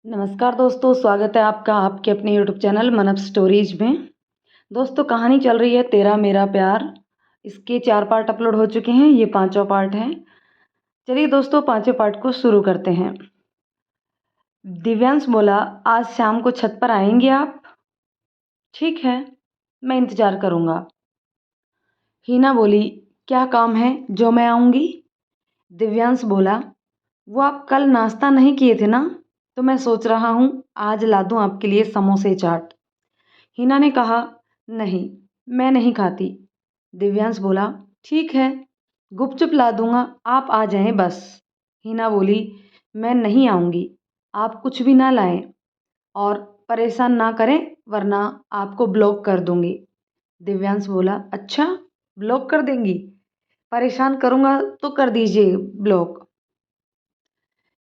नमस्कार दोस्तों, स्वागत है आपका आपके अपने यूट्यूब चैनल मनप स्टोरीज में। दोस्तों, कहानी चल रही है तेरा मेरा प्यार। इसके 4 पार्ट अपलोड हो चुके हैं, ये 5वां पार्ट है। चलिए दोस्तों, 5वें पार्ट को शुरू करते हैं। दिव्यांश बोला, आज शाम को छत पर आएंगे आप? ठीक है, मैं इंतज़ार करूँगा। हीना बोली, क्या काम है जो मैं आऊँगी? दिव्यांश बोला, वो आप कल नाश्ता नहीं किए थे ना, तो मैं सोच रहा हूँ आज ला दूँ आपके लिए समोसे चाट। हिना ने कहा, नहीं, मैं नहीं खाती। दिव्यांश बोला, ठीक है, गुपचुप ला दूंगा, आप आ जाएं बस। हिना बोली, मैं नहीं आऊँगी, आप कुछ भी ना लाएं और परेशान ना करें, वरना आपको ब्लॉक कर दूंगी। दिव्यांश बोला, अच्छा, ब्लॉक कर देंगी? परेशान करूँगा तो कर दीजिए ब्लॉक।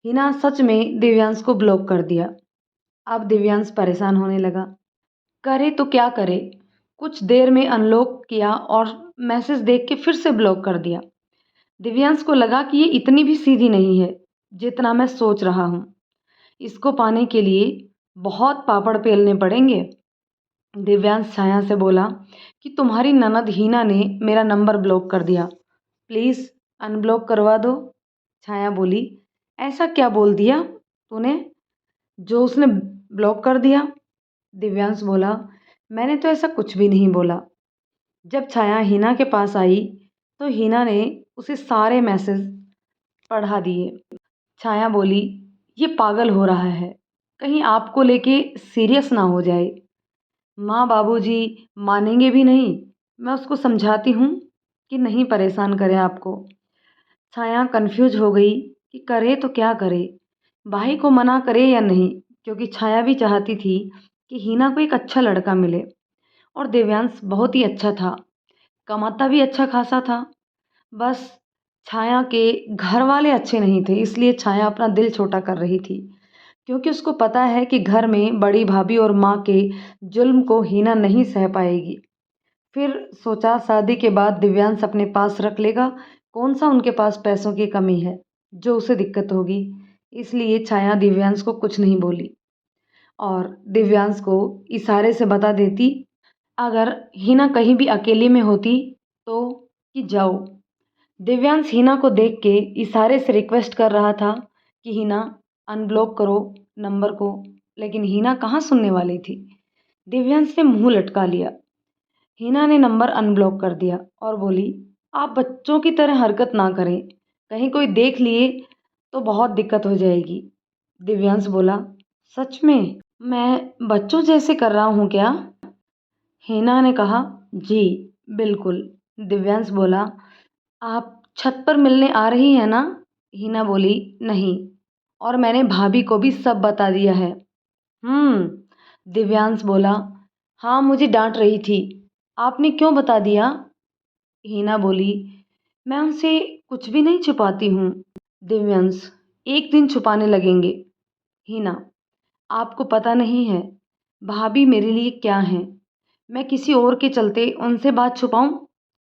हिना सच में दिव्यांश को ब्लॉक कर दिया। अब दिव्यांश परेशान होने लगा। करे तो क्या करे? कुछ देर में अनलॉक किया और मैसेज देख के फिर से ब्लॉक कर दिया। दिव्यांश को लगा कि ये इतनी भी सीधी नहीं है जितना मैं सोच रहा हूँ। इसको पाने के लिए बहुत पापड़ बेलने पड़ेंगे। दिव्यांश छाया से बोला कि तुम्हारी ननद हीना ने मेरा नंबर ब्लॉक कर दिया, प्लीज़ अनब्लॉक करवा दो। छाया बोली, ऐसा क्या बोल दिया तूने जो उसने ब्लॉक कर दिया? दिव्यांश बोला, मैंने तो ऐसा कुछ भी नहीं बोला। जब छाया हीना के पास आई तो हीना ने उसे सारे मैसेज पढ़ा दिए। छाया बोली, ये पागल हो रहा है, कहीं आपको लेके सीरियस ना हो जाए। माँ बाबूजी मानेंगे भी नहीं, मैं उसको समझाती हूँ कि नहीं परेशान करे आपको। छाया कंफ्यूज हो गई कि करे तो क्या करे, भाई को मना करे या नहीं, क्योंकि छाया भी चाहती थी कि हीना को एक अच्छा लड़का मिले। और देव्यांश बहुत ही अच्छा था, कमाता भी अच्छा खासा था। बस छाया के घर वाले अच्छे नहीं थे, इसलिए छाया अपना दिल छोटा कर रही थी, क्योंकि उसको पता है कि घर में बड़ी भाभी और माँ के जुल्म को हीना नहीं सह पाएगी। फिर सोचा शादी के बाद दिव्यांश अपने पास रख लेगा, कौन सा उनके पास पैसों की कमी है जो उसे दिक्कत होगी। इसलिए छाया दिव्यांश को कुछ नहीं बोली और दिव्यांश को इशारे से बता देती अगर हीना कहीं भी अकेले में होती तो कि जाओ। दिव्यांश हीना को देख के इशारे से रिक्वेस्ट कर रहा था कि हीना अनब्लॉक करो नंबर को, लेकिन हीना कहाँ सुनने वाली थी। दिव्यांश ने मुंह लटका लिया। हीना ने नंबर अनब्लॉक कर दिया और बोली, आप बच्चों की तरह हरकत ना करें, कहीं कोई देख लिए तो बहुत दिक्कत हो जाएगी। दिव्यांश बोला, सच में मैं बच्चों जैसे कर रहा हूँ क्या? हीना ने कहा, जी बिल्कुल। दिव्यांश बोला, आप छत पर मिलने आ रही हैं ना? हीना बोली, नहीं, और मैंने भाभी को भी सब बता दिया है। दिव्यांश बोला, हाँ मुझे डांट रही थी, आपने क्यों बता दिया? हीना बोली, मैं उनसे कुछ भी नहीं छुपाती हूँ। दिव्यांश, एक दिन छुपाने लगेंगे। हीना, आपको पता नहीं है भाभी मेरे लिए क्या हैं। मैं किसी और के चलते उनसे बात छुपाऊं?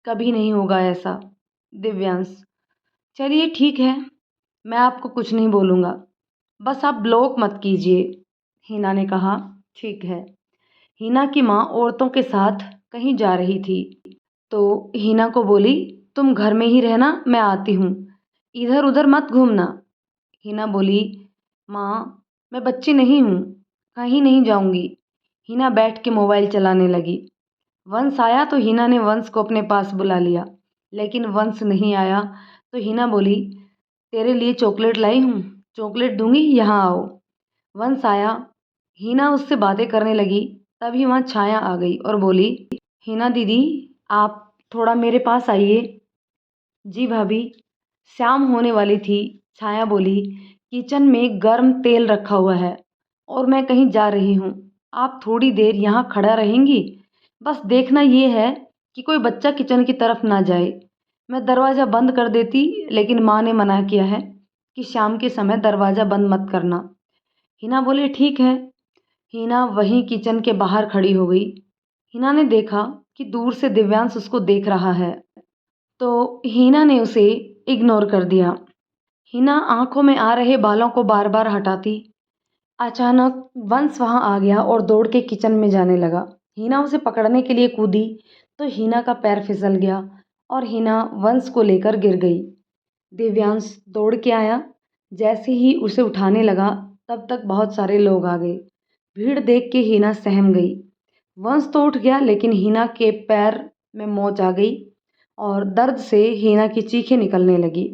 कभी नहीं होगा ऐसा। दिव्यांश, चलिए ठीक है, मैं आपको कुछ नहीं बोलूँगा, बस आप ब्लॉक मत कीजिए। हीना ने कहा, ठीक है। हीना की माँ औरतों के साथ कहीं जा रही थी तो हीना को बोली, तुम घर में ही रहना, मैं आती हूँ, इधर उधर मत घूमना। हीना बोली, माँ मैं बच्ची नहीं हूँ, कहीं नहीं जाऊँगी। हीना बैठ के मोबाइल चलाने लगी। वंश आया तो हीना ने वंश को अपने पास बुला लिया, लेकिन वंश नहीं आया तो हीना बोली, तेरे लिए चॉकलेट लाई हूँ, चॉकलेट दूंगी, यहाँ आओ। वंश आया, हीना उससे बातें करने लगी, तभी वहाँ छाया आ गई और बोली, हीना दीदी, आप थोड़ा मेरे पास आइए। जी भाभी। शाम होने वाली थी। छाया बोली, किचन में गर्म तेल रखा हुआ है और मैं कहीं जा रही हूँ, आप थोड़ी देर यहाँ खड़ा रहेंगी? बस देखना ये है कि कोई बच्चा किचन की तरफ ना जाए। मैं दरवाज़ा बंद कर देती, लेकिन माँ ने मना किया है कि शाम के समय दरवाज़ा बंद मत करना। हिना बोले, ठीक है। हिना वहीं किचन के बाहर खड़ी हो गई। हिना ने देखा कि दूर से दिव्यांश उसको देख रहा है, तो हिना ने उसे इग्नोर कर दिया। हिना आंखों में आ रहे बालों को बार बार हटाती, अचानक वंश वहां आ गया और दौड़ के किचन में जाने लगा। हीना उसे पकड़ने के लिए कूदी तो हीना का पैर फिसल गया और हीना वंश को लेकर गिर गई। दिव्यांश दौड़ के आया। जैसे ही उसे उठाने लगा तब तक बहुत सारे लोग आ गए। भीड़ देख के हीना सहम गई। वंश तो उठ गया लेकिन हीना के पैर में मोच आ गई और दर्द से हीना की चीखें निकलने लगी।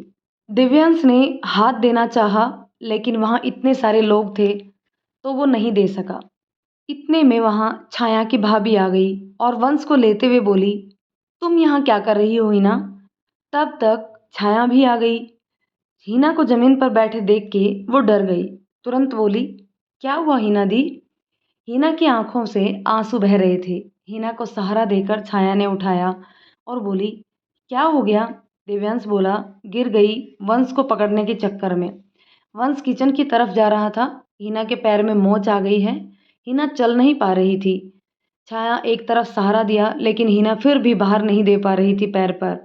दिव्यांश ने हाथ देना चाहा लेकिन वहां इतने सारे लोग थे तो वो नहीं दे सका। इतने में वहां छाया की भाभी आ गई और वंश को लेते हुए बोली, तुम यहाँ क्या कर रही हो हीना? तब तक छाया भी आ गई। हीना को जमीन पर बैठे देख के वो डर गई। तुरंत बोली, क्या हुआ हीना दी? हीना की आंखों से आंसू बह रहे थे। हीना को सहारा देकर छाया ने उठाया और बोली, क्या हो गया? दिव्यांश बोला, गिर गई वंश को पकड़ने के चक्कर में। वंश किचन की तरफ जा रहा था। हीना के पैर में मोच आ गई है। हीना चल नहीं पा रही थी। छाया एक तरफ सहारा दिया लेकिन हीना फिर भी बाहर नहीं दे पा रही थी पैर पर।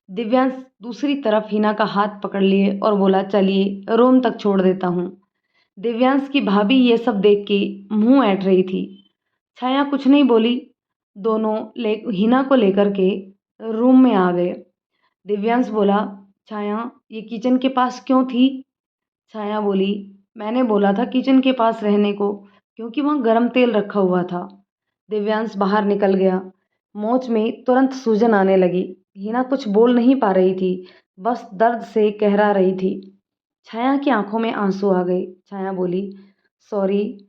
दिव्यांश दूसरी तरफ हीना का हाथ पकड़ लिए और बोला, चलिए रूम तक छोड़ देता हूँ। दिव्यांश की भाभी ये सब देख के मुंह ऐंठ रही थी। छाया कुछ नहीं बोली। दोनों हीना को लेकर के रूम में आ गए। दिव्यांश बोला, छाया ये किचन के पास क्यों थी? छाया बोली, मैंने बोला था किचन के पास रहने को क्योंकि वहाँ गर्म तेल रखा हुआ था। दिव्यांश बाहर निकल गया। मोच में तुरंत सूजन आने लगी। हीना कुछ बोल नहीं पा रही थी, बस दर्द से कहरा रही थी। छाया की आंखों में आंसू आ गए। छाया बोली, सॉरी,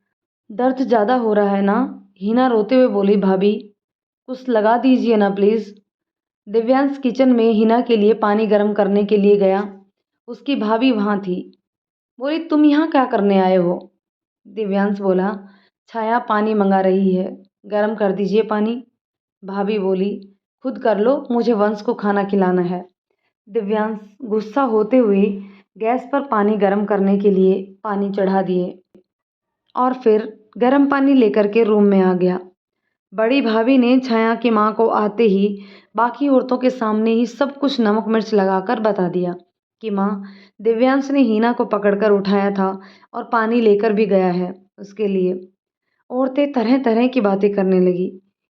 दर्द ज़्यादा हो रहा है ना? हीना रोते हुए बोली, भाभी कुछ लगा दीजिए ना प्लीज़। दिव्यांश किचन में हीना के लिए पानी गर्म करने के लिए गया। उसकी भाभी वहाँ थी। बोली, तुम यहाँ क्या करने आए हो? दिव्यांश बोला, छाया पानी मंगा रही है, गर्म कर दीजिए पानी। भाभी बोली, खुद कर लो, मुझे वंश को खाना खिलाना है। दिव्यांश गुस्सा होते हुए गैस पर पानी गर्म करने के लिए पानी चढ़ा दिए और फिर गर्म पानी लेकर के रूम में आ गया। बड़ी भाभी ने छाया की माँ को आते ही बाकी औरतों के सामने ही सब कुछ नमक मिर्च लगाकर बता दिया कि माँ, दिव्यांश ने हीना को पकड़कर उठाया था और पानी लेकर भी गया है उसके लिए। औरतें तरह तरह की बातें करने लगी।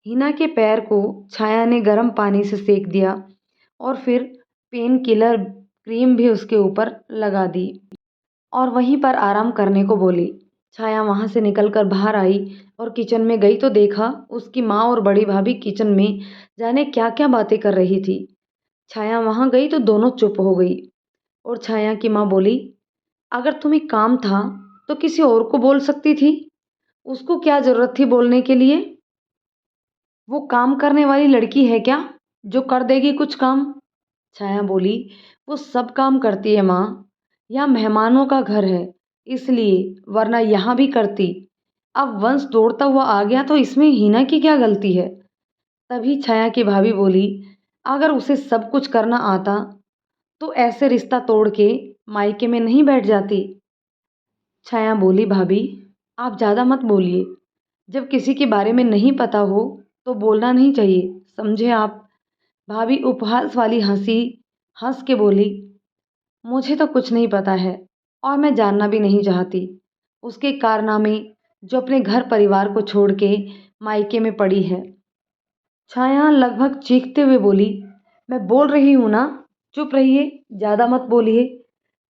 हीना के पैर को छाया ने गर्म पानी से सेक दिया और फिर पेन किलर क्रीम भी उसके ऊपर लगा दी और वहीं पर आराम करने को बोली। छाया वहां से निकलकर बाहर आई और किचन में गई तो देखा उसकी माँ और बड़ी भाभी किचन में जाने क्या क्या बातें कर रही थी। छाया वहां गई तो दोनों चुप हो गई और छाया की माँ बोली, अगर तुम्हें काम था तो किसी और को बोल सकती थी, उसको क्या जरूरत थी बोलने के लिए? वो काम करने वाली लड़की है क्या जो कर देगी कुछ काम? छाया बोली, वो सब काम करती है माँ, यहाँ मेहमानों का घर है इसलिए, वरना यहाँ भी करती। अब वंश दौड़ता हुआ आ गया तो इसमें हीना की क्या गलती है? तभी छाया की भाभी बोली, अगर उसे सब कुछ करना आता तो ऐसे रिश्ता तोड़ के मायके में नहीं बैठ जाती। छाया बोली, भाभी आप ज़्यादा मत बोलिए, जब किसी के बारे में नहीं पता हो तो बोलना नहीं चाहिए, समझे आप? भाभी उपहास वाली हंसी हंस के बोली, मुझे तो कुछ नहीं पता है और मैं जानना भी नहीं चाहती उसके कारनामे जो अपने घर परिवार को छोड़ के मायके में पड़ी है। छाया लगभग चीखते हुए बोली, मैं बोल रही हूँ ना, चुप रहिए, ज़्यादा मत बोलिए।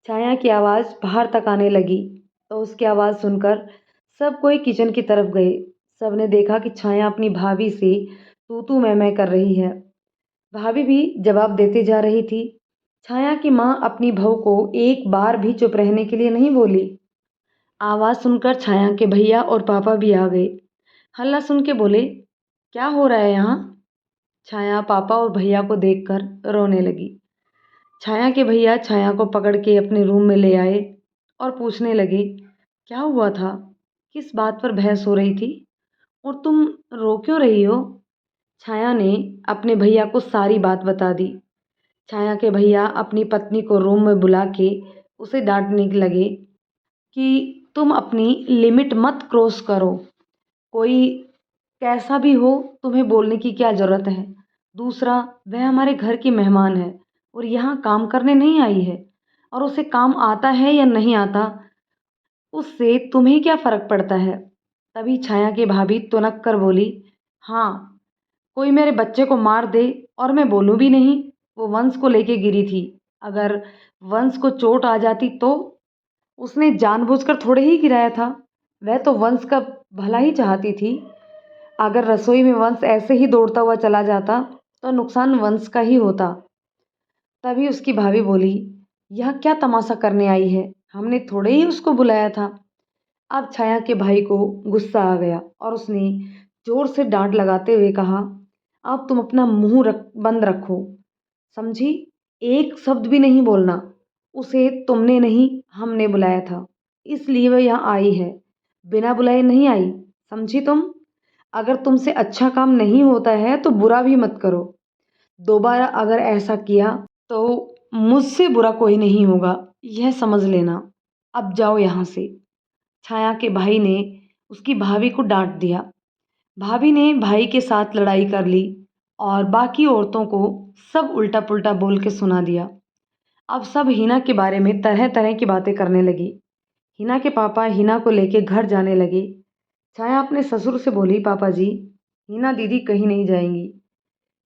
छाया की आवाज़ बाहर तक आने लगी तो उसकी आवाज़ सुनकर सब कोई किचन की तरफ गए। सबने देखा कि छाया अपनी भाभी से तू तू मैं कर रही है। भाभी भी जवाब देते जा रही थी। छाया की माँ अपनी बहू को एक बार भी चुप रहने के लिए नहीं बोली। आवाज़ सुनकर छाया के भैया और पापा भी आ गए। हल्ला सुन के बोले, क्या हो रहा है यहाँ? छाया पापा और भैया को देखकर रोने लगी। छाया के भैया छाया को पकड़ के अपने रूम में ले आए और पूछने लगे, क्या हुआ था? किस बात पर बहस हो रही थी और तुम रो क्यों रही हो? छाया ने अपने भैया को सारी बात बता दी। छाया के भैया अपनी पत्नी को रूम में बुला के उसे डांटने लगे कि तुम अपनी लिमिट मत क्रॉस करो, कोई कैसा भी हो तुम्हें बोलने की क्या ज़रूरत है? दूसरा, वह हमारे घर की मेहमान है और यहाँ काम करने नहीं आई है, और उसे काम आता है या नहीं आता उससे तुम्हें क्या फ़र्क पड़ता है? तभी छाया की भाभी तुनक कर बोली, हाँ, कोई मेरे बच्चे को मार दे और मैं बोलूँ भी नहीं, वो वंश को लेके गिरी थी। अगर वंश को चोट आ जाती तो? उसने जानबूझकर थोड़े ही गिराया था। वह तो वंश का भला ही चाहती थी। अगर रसोई में वंश ऐसे ही दौड़ता हुआ चला जाता तो नुकसान वंश का ही होता। तभी उसकी भाभी बोली, यह क्या तमाशा करने आई है? हमने थोड़े ही उसको बुलाया था। अब छाया के भाई को गुस्सा आ गया और उसने जोर से डांट लगाते हुए कहा, अब तुम अपना मुंह बंद रखो, समझी? एक शब्द भी नहीं बोलना। उसे तुमने नहीं, हमने बुलाया था, इसलिए वह यहाँ आई है। बिना बुलाए नहीं आई, समझी तुम? अगर तुमसे अच्छा काम नहीं होता है तो बुरा भी मत करो। दोबारा अगर ऐसा किया तो मुझसे बुरा कोई नहीं होगा, यह समझ लेना। अब जाओ यहाँ से। छाया के भाई ने उसकी भाभी को डांट दिया। भाभी ने भाई के साथ लड़ाई कर ली और बाकी औरतों को सब उल्टा पुल्टा बोल के सुना दिया। अब सब हिना के बारे में तरह तरह की बातें करने लगी। हिना के पापा हिना को लेके घर जाने लगे। छाया अपने ससुर से बोली, पापा जी, हिना दीदी कहीं नहीं जाएंगी,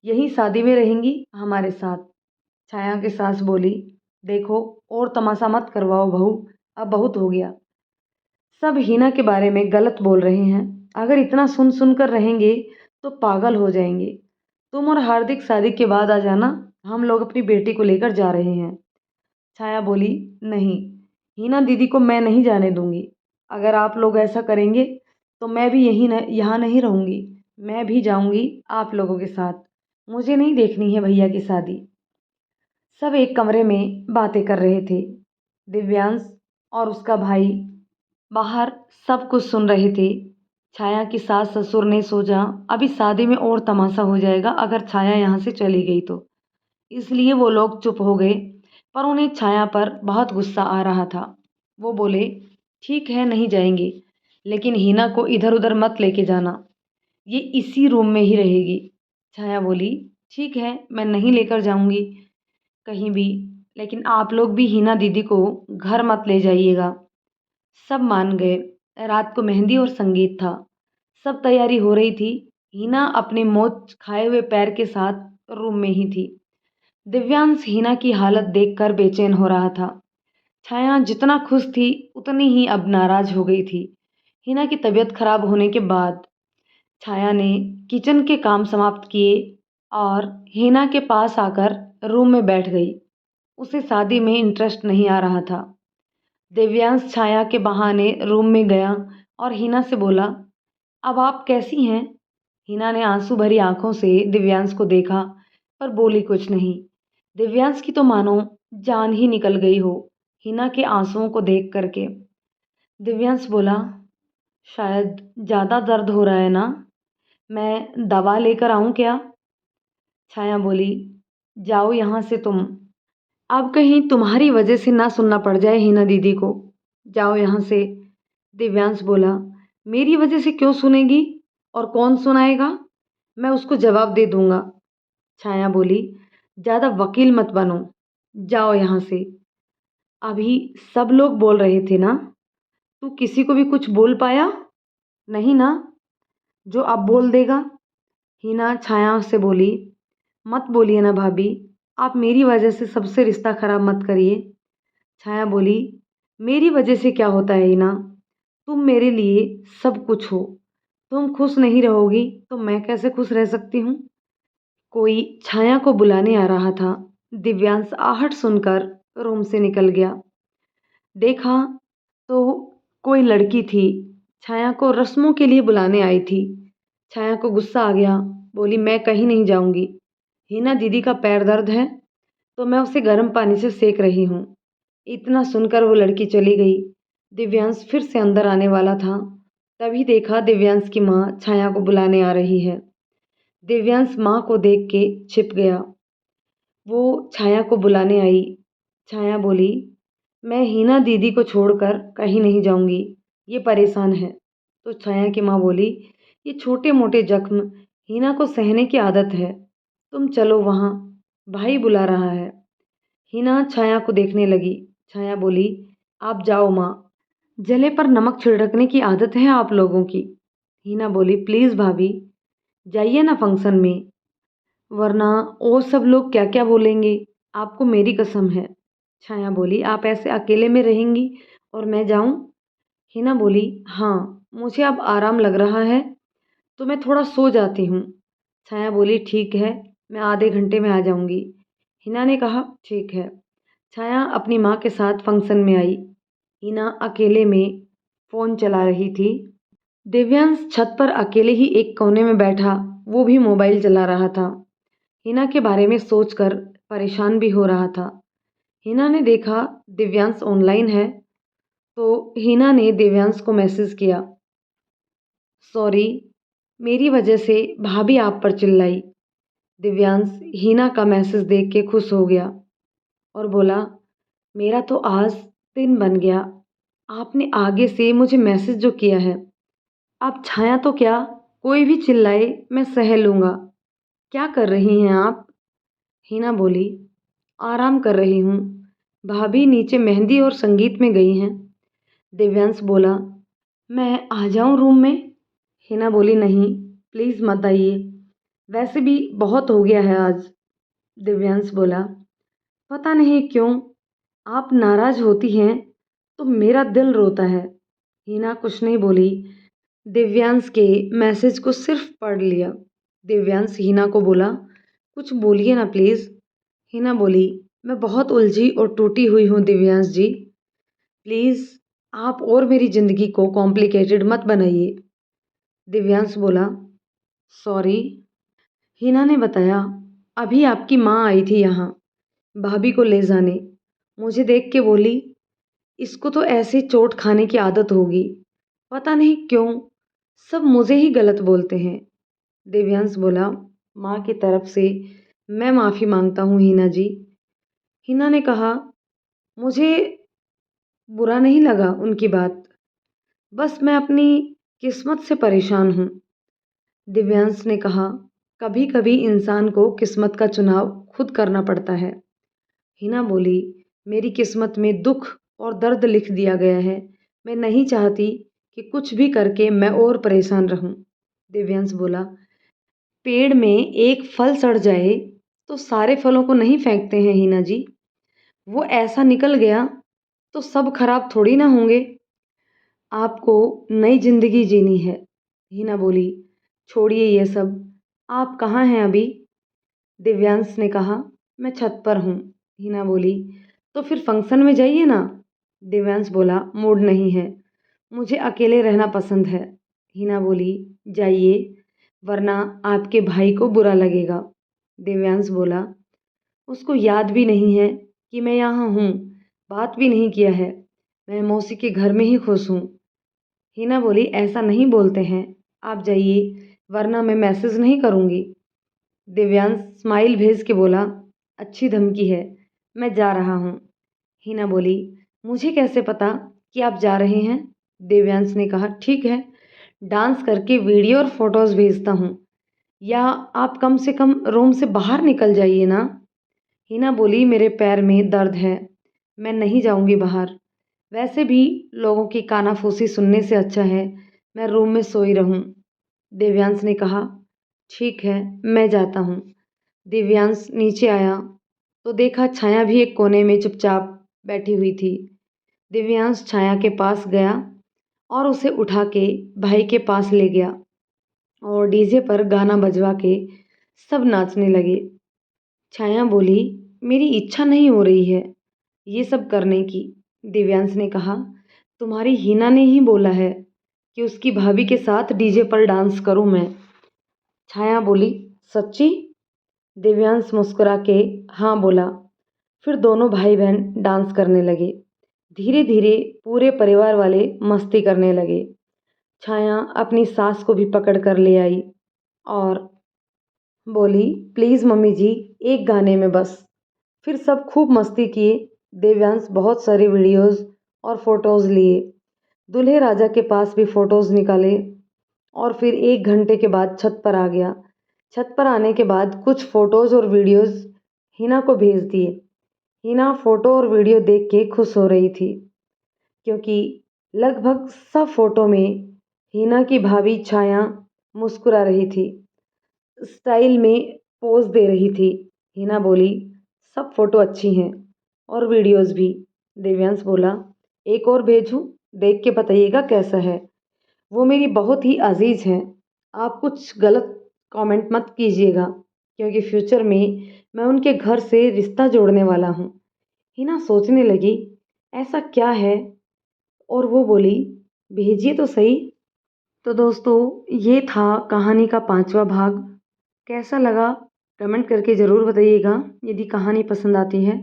यही शादी में रहेंगी हमारे साथ। छाया की सास बोली, देखो और तमाशा मत करवाओ बहू, अब बहुत हो गया। सब हिना के बारे में गलत बोल रहे हैं। अगर इतना सुन सुन कर रहेंगे तो पागल हो जाएंगे। तुम और हार्दिक शादी के बाद आ जाना, हम लोग अपनी बेटी को लेकर जा रहे हैं। छाया बोली, नहीं, हिना दीदी को मैं नहीं जाने दूंगी। अगर आप लोग ऐसा करेंगे तो मैं भी यहाँ नहीं रहूंगी। मैं भी जाऊंगी आप लोगों के साथ। मुझे नहीं देखनी है भैया की शादी। सब एक कमरे में बातें कर रहे थे। दिव्यांश और उसका भाई बाहर सब कुछ सुन रहे थे। छाया की सास ससुर ने सोचा अभी शादी में और तमाशा हो जाएगा अगर छाया यहाँ से चली गई तो, इसलिए वो लोग चुप हो गए। पर उन्हें छाया पर बहुत गुस्सा आ रहा था। वो बोले, ठीक है नहीं जाएंगे, लेकिन हिना को इधर उधर मत लेके जाना, ये इसी रूम में ही रहेगी। छाया बोली, ठीक है मैं नहीं लेकर जाऊंगी कहीं भी, लेकिन आप लोग भी हिना दीदी को घर मत ले जाइएगा। सब मान गए। रात को मेहंदी और संगीत था। सब तैयारी हो रही थी। हिना अपने मोच खाए हुए पैर के साथ रूम में ही थी। दिव्यांश हिना की हालत देखकर बेचैन हो रहा था। छाया जितना खुश थी उतनी ही अब नाराज हो गई थी। हिना की तबीयत खराब होने के बाद छाया ने किचन के काम समाप्त किए और हिना के पास आकर रूम में बैठ गई। उसे शादी में इंटरेस्ट नहीं आ रहा था। दिव्यांश छाया के बहाने रूम में गया और हिना से बोला, अब आप कैसी हैं? हिना ने आंसू भरी आंखों से दिव्यांश को देखा पर बोली कुछ नहीं। दिव्यांश की तो मानो जान ही निकल गई हो हिना के आंसुओं को देख करके। दिव्यांश बोला, शायद ज़्यादा दर्द हो रहा है ना, मैं दवा लेकर आऊं क्या? छाया बोली, जाओ यहाँ से तुम, अब कहीं तुम्हारी वजह से ना सुनना पड़ जाए हिना दीदी को, जाओ यहाँ से। दिव्यांश बोला, मेरी वजह से क्यों सुनेगी और कौन सुनाएगा? मैं उसको जवाब दे दूंगा। छाया बोली, ज़्यादा वकील मत बनो, जाओ यहाँ से। अभी सब लोग बोल रहे थे ना, तू किसी को भी कुछ बोल पाया? नहीं ना, जो अब बोल देगा। हिना छाया से बोली, मत बोलिए ना भाभी, आप मेरी वजह से सबसे रिश्ता खराब मत करिए। छाया बोली, मेरी वजह से क्या होता है हिना, तुम मेरे लिए सब कुछ हो। तुम खुश नहीं रहोगी तो मैं कैसे खुश रह सकती हूँ? कोई छाया को बुलाने आ रहा था। दिव्यांश आहट सुनकर रूम से निकल गया। देखा तो कोई लड़की थी, छाया को रस्मों के लिए बुलाने आई थी। छाया को गुस्सा आ गया, बोली, मैं कहीं नहीं जाऊंगी। हिना दीदी का पैर दर्द है तो मैं उसे गर्म पानी से सेक रही हूँ। इतना सुनकर वो लड़की चली गई। दिव्यांश फिर से अंदर आने वाला था, तभी देखा दिव्यांश की माँ छाया को बुलाने आ रही है। दिव्यांश माँ को देख के छिप गया। वो छाया को बुलाने आई। छाया बोली, मैं हिना दीदी को छोड़कर कहीं नहीं जाऊंगी, ये परेशान है। तो छाया की माँ बोली, ये छोटे मोटे जख्म हिना को सहने की आदत है, तुम चलो वहाँ, भाई बुला रहा है। हिना छाया को देखने लगी। छाया बोली, आप जाओ माँ, जले पर नमक छिड़कने की आदत है आप लोगों की। हिना बोली, प्लीज़ भाभी, जाइए ना फंक्शन में, वरना और सब लोग क्या क्या बोलेंगे। आपको मेरी कसम है। छाया बोली, आप ऐसे अकेले में रहेंगी और मैं जाऊं? हिना बोली, हाँ, मुझे अब आराम लग रहा है तो मैं थोड़ा सो जाती हूँ। छाया बोली, ठीक है, मैं आधे घंटे में आ जाऊंगी। हिना ने कहा, ठीक है। छाया अपनी माँ के साथ फंक्शन में आई। हिना अकेले में फ़ोन चला रही थी। दिव्यांश छत पर अकेले ही एक कोने में बैठा, वो भी मोबाइल चला रहा था। हिना के बारे में सोचकर परेशान भी हो रहा था। हिना ने देखा दिव्यांश ऑनलाइन है, तो हिना ने दिव्यांश को मैसेज किया, सॉरी, मेरी वजह से भाभी आप पर चिल्लाई। दिव्यांश हिना का मैसेज देख के खुश हो गया और बोला, मेरा तो आज दिन बन गया। आपने आगे से मुझे मैसेज जो किया है, अब छाया तो क्या, कोई भी चिल्लाए मैं सह लूँगा। क्या कर रही हैं आप? हिना बोली, आराम कर रही हूँ। भाभी नीचे मेहंदी और संगीत में गई हैं। दिव्यांश बोला, मैं आ जाऊँ रूम में? हिना बोली, नहीं, प्लीज़ मत आइए, वैसे भी बहुत हो गया है आज। दिव्यांश बोला, पता नहीं क्यों आप नाराज़ होती हैं तो मेरा दिल रोता है। हिना कुछ नहीं बोली, दिव्यांश के मैसेज को सिर्फ पढ़ लिया। दिव्यांश हिना को बोला, कुछ बोलिए ना प्लीज़। हिना बोली, मैं बहुत उलझी और टूटी हुई हूँ दिव्यांश जी, प्लीज़ आप और मेरी ज़िंदगी को कॉम्प्लिकेटेड मत बनाइए। दिव्यांश बोला, सॉरी। हिना ने बताया, अभी आपकी माँ आई थी यहाँ भाभी को ले जाने, मुझे देख के बोली, इसको तो ऐसे चोट खाने की आदत होगी, पता नहीं क्यों सब मुझे ही गलत बोलते हैं। दिव्यांश बोला, माँ की तरफ से मैं माफ़ी मांगता हूँ हिना जी। हिना ने कहा, मुझे बुरा नहीं लगा उनकी बात, बस मैं अपनी किस्मत से परेशान हूँ। दिव्यांश ने कहा, कभी कभी इंसान को किस्मत का चुनाव खुद करना पड़ता है। हिना बोली, मेरी किस्मत में दुख और दर्द लिख दिया गया है, मैं नहीं चाहती कि कुछ भी करके मैं और परेशान रहूं। दिव्यांश बोला, पेड़ में एक फल सड़ जाए तो सारे फलों को नहीं फेंकते हैं हिना जी, वो ऐसा निकल गया तो सब खराब थोड़ी ना होंगे। आपको नई जिंदगी जीनी है। हिना बोली, छोड़िए ये सब, आप कहाँ हैं अभी? दिव्यांश ने कहा, मैं छत पर हूँ। हिना बोली, तो फिर फंक्शन में जाइए ना। दिव्यांश बोला, मूड नहीं है, मुझे अकेले रहना पसंद है। हिना बोली, जाइए, वरना आपके भाई को बुरा लगेगा। दिव्यांश बोला, उसको याद भी नहीं है कि मैं यहाँ हूँ, बात भी नहीं किया है, मैं मौसी के घर में ही खुश हूँ। हिना बोली, ऐसा नहीं बोलते हैं, आप जाइए, वरना मैं मैसेज नहीं करूँगी। दिव्यांश स्माइल भेज के बोला, अच्छी धमकी है, मैं जा रहा हूँ। हिना बोली, मुझे कैसे पता कि आप जा रहे हैं? दिव्यांश ने कहा, ठीक है, डांस करके वीडियो और फोटोज भेजता हूँ, या आप कम से कम रूम से बाहर निकल जाइए ना। हिना बोली, मेरे पैर में दर्द है, मैं नहीं जाऊंगी बाहर, वैसे भी लोगों की कानाफूसी सुनने से अच्छा है मैं रूम में सोई रहूं। दिव्यांश ने कहा, ठीक है, मैं जाता हूँ। दिव्यांश नीचे आया तो देखा छाया भी एक कोने में चुपचाप बैठी हुई थी। दिव्यांश छाया के पास गया और उसे उठा के भाई के पास ले गया और डीजे पर गाना बजवा के सब नाचने लगे। छाया बोली, मेरी इच्छा नहीं हो रही है ये सब करने की। दिव्यांश ने कहा, तुम्हारी हिना ने ही बोला है कि उसकी भाभी के साथ डीजे पर डांस करूं मैं। छाया बोली, सच्ची? दिव्यांश मुस्कुरा के हाँ बोला। फिर दोनों भाई बहन डांस करने लगे। धीरे धीरे पूरे परिवार वाले मस्ती करने लगे। छाया अपनी सास को भी पकड़ कर ले आई और बोली, प्लीज़ मम्मी जी, एक गाने में बस। फिर सब खूब मस्ती किए। देव्यांश बहुत सारे वीडियोस और फोटोज़ लिए। दूल्हे राजा के पास भी फोटोज़ निकाले और फिर 1 घंटे के बाद छत पर आ गया। छत पर आने के बाद कुछ फोटोज़ और वीडियोस हिना को भेज दिए। हिना फोटो और वीडियो देख के खुश हो रही थी क्योंकि लगभग सब फोटो में हिना की भाभी छाया मुस्कुरा रही थी, स्टाइल में पोज दे रही थी। हिना बोली, सब फोटो अच्छी हैं और वीडियोस भी। दिव्यांश बोला, एक और भेजूं, देख के बताइएगा कैसा है। वो मेरी बहुत ही अजीज़ हैं, आप कुछ गलत कमेंट मत कीजिएगा, क्योंकि फ्यूचर में मैं उनके घर से रिश्ता जोड़ने वाला हूँ। हिना सोचने लगी, ऐसा क्या है, और वो बोली, भेजिए तो सही। तो दोस्तों, ये था कहानी का 5वां भाग। कैसा लगा कमेंट करके ज़रूर बताइएगा। यदि कहानी पसंद आती है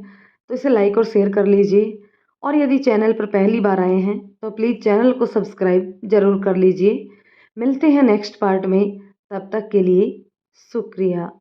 तो इसे लाइक और शेयर कर लीजिए, और यदि चैनल पर पहली बार आए हैं तो प्लीज़ चैनल को सब्सक्राइब ज़रूर कर लीजिए। मिलते हैं नेक्स्ट पार्ट में, तब तक के लिए शुक्रिया।